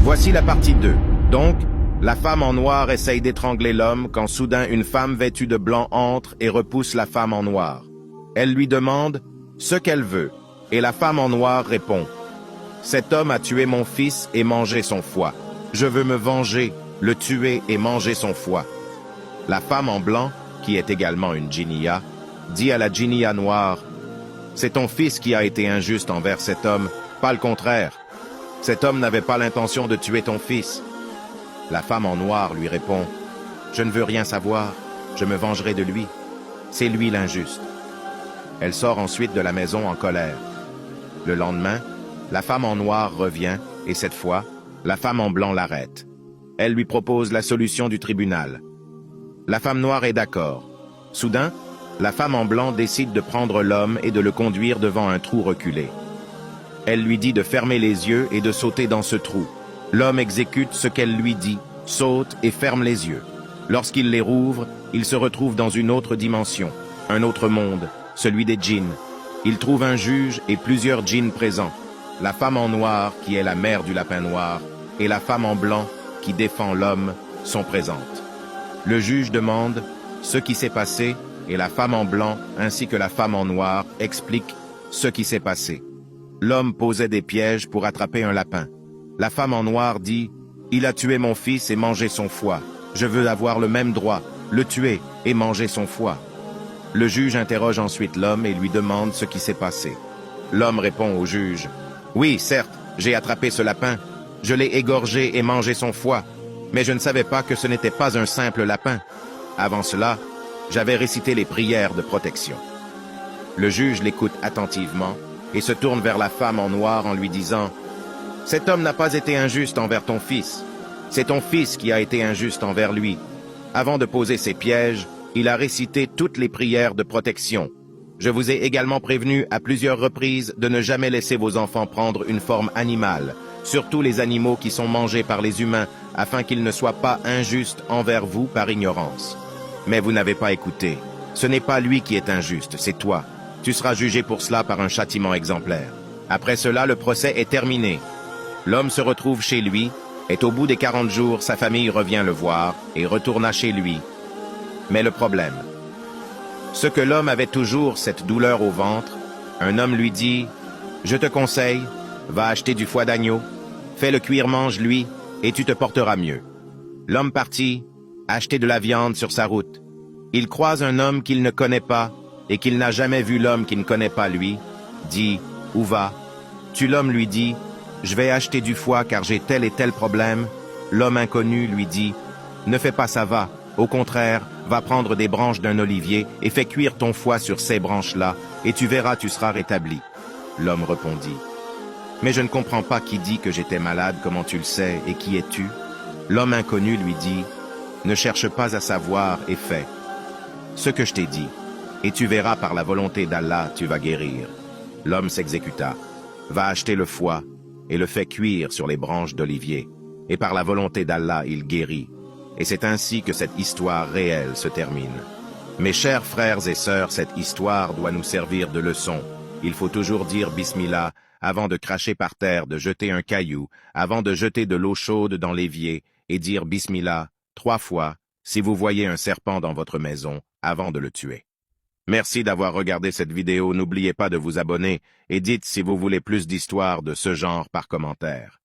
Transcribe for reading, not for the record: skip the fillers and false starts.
Voici la partie 2. Donc, la femme en noir essaye d'étrangler l'homme quand soudain une femme vêtue de blanc entre et repousse la femme en noir. Elle lui demande ce qu'elle veut, et la femme en noir répond « Cet homme a tué mon fils et mangé son foie. Je veux me venger, le tuer et manger son foie. » La femme en blanc, qui est également une djinniya, dit à la djinniya noire « C'est ton fils qui a été injuste envers cet homme, pas le contraire. Cet homme n'avait pas l'intention de tuer ton fils. » La femme en noir lui répond « Je ne veux rien savoir, je me vengerai de lui. C'est lui l'injuste. » Elle sort ensuite de la maison en colère. Le lendemain, la femme en noir revient et cette fois, la femme en blanc l'arrête. Elle lui propose la solution du tribunal. La femme noire est d'accord. Soudain, la femme en blanc décide de prendre l'homme et de le conduire devant un trou reculé. Elle lui dit de fermer les yeux et de sauter dans ce trou. L'homme exécute ce qu'elle lui dit, saute et ferme les yeux. Lorsqu'il les rouvre, il se retrouve dans une autre dimension, un autre monde, celui des djinns. Il trouve un juge et plusieurs djinns présents. La femme en noir, qui est la mère du lapin noir, et la femme en blanc, qui défend l'homme, sont présentes. Le juge demande ce qui s'est passé et la femme en blanc ainsi que la femme en noir expliquent ce qui s'est passé. L'homme posait des pièges pour attraper un lapin. La femme en noir dit « Il a tué mon fils et mangé son foie. Je veux avoir le même droit, le tuer et manger son foie. » Le juge interroge ensuite l'homme et lui demande ce qui s'est passé. L'homme répond au juge « Oui, certes, j'ai attrapé ce lapin. Je l'ai égorgé et mangé son foie. Mais je ne savais pas que ce n'était pas un simple lapin. Avant cela, j'avais récité les prières de protection. » Le juge l'écoute attentivement et se tourne vers la femme en noir en lui disant « Cet homme n'a pas été injuste envers ton fils. C'est ton fils qui a été injuste envers lui. Avant de poser ses pièges, il a récité toutes les prières de protection. Je vous ai également prévenu à plusieurs reprises de ne jamais laisser vos enfants prendre une forme animale, surtout les animaux qui sont mangés par les humains, afin qu'ils ne soient pas injustes envers vous par ignorance. Mais vous n'avez pas écouté. Ce n'est pas lui qui est injuste, c'est toi. Tu seras jugé pour cela par un châtiment exemplaire. Après cela, le procès est terminé. L'homme se retrouve chez lui, et au bout des 40 jours, sa famille revient le voir et retourna chez lui. Mais le problème, ce que l'homme avait toujours cette douleur au ventre, un homme lui dit « Je te conseille, va acheter du foie d'agneau, fais-le cuire, mange-lui, et tu te porteras mieux. » L'homme partit, acheter de la viande sur sa route. Il croise un homme qu'il ne connaît pas, et qu'il n'a jamais vu l'homme qui ne connaît pas lui, dit « Où va ?» L'homme lui dit « Je vais acheter du foie car j'ai tel et tel problème. » L'homme inconnu lui dit « Ne fais pas ça va, au contraire, va prendre des branches d'un olivier et fais cuire ton foie sur ces branches-là, et tu verras, tu seras rétabli. » L'homme répondit « Mais je ne comprends pas qui dit que j'étais malade, comment tu le sais, et qui es-tu » L'homme inconnu lui dit « Ne cherche pas à savoir et fais ce que je t'ai dit, et tu verras par la volonté d'Allah, tu vas guérir. » L'homme s'exécuta, va acheter le foie et le fait cuire sur les branches d'olivier, et par la volonté d'Allah, il guérit. Et c'est ainsi que cette histoire réelle se termine. Mes chers frères et sœurs, cette histoire doit nous servir de leçon. Il faut toujours dire Bismillah avant de cracher par terre, de jeter un caillou, avant de jeter de l'eau chaude dans l'évier, et dire Bismillah 3 fois si vous voyez un serpent dans votre maison avant de le tuer. Merci d'avoir regardé cette vidéo, n'oubliez pas de vous abonner et dites si vous voulez plus d'histoires de ce genre par commentaire.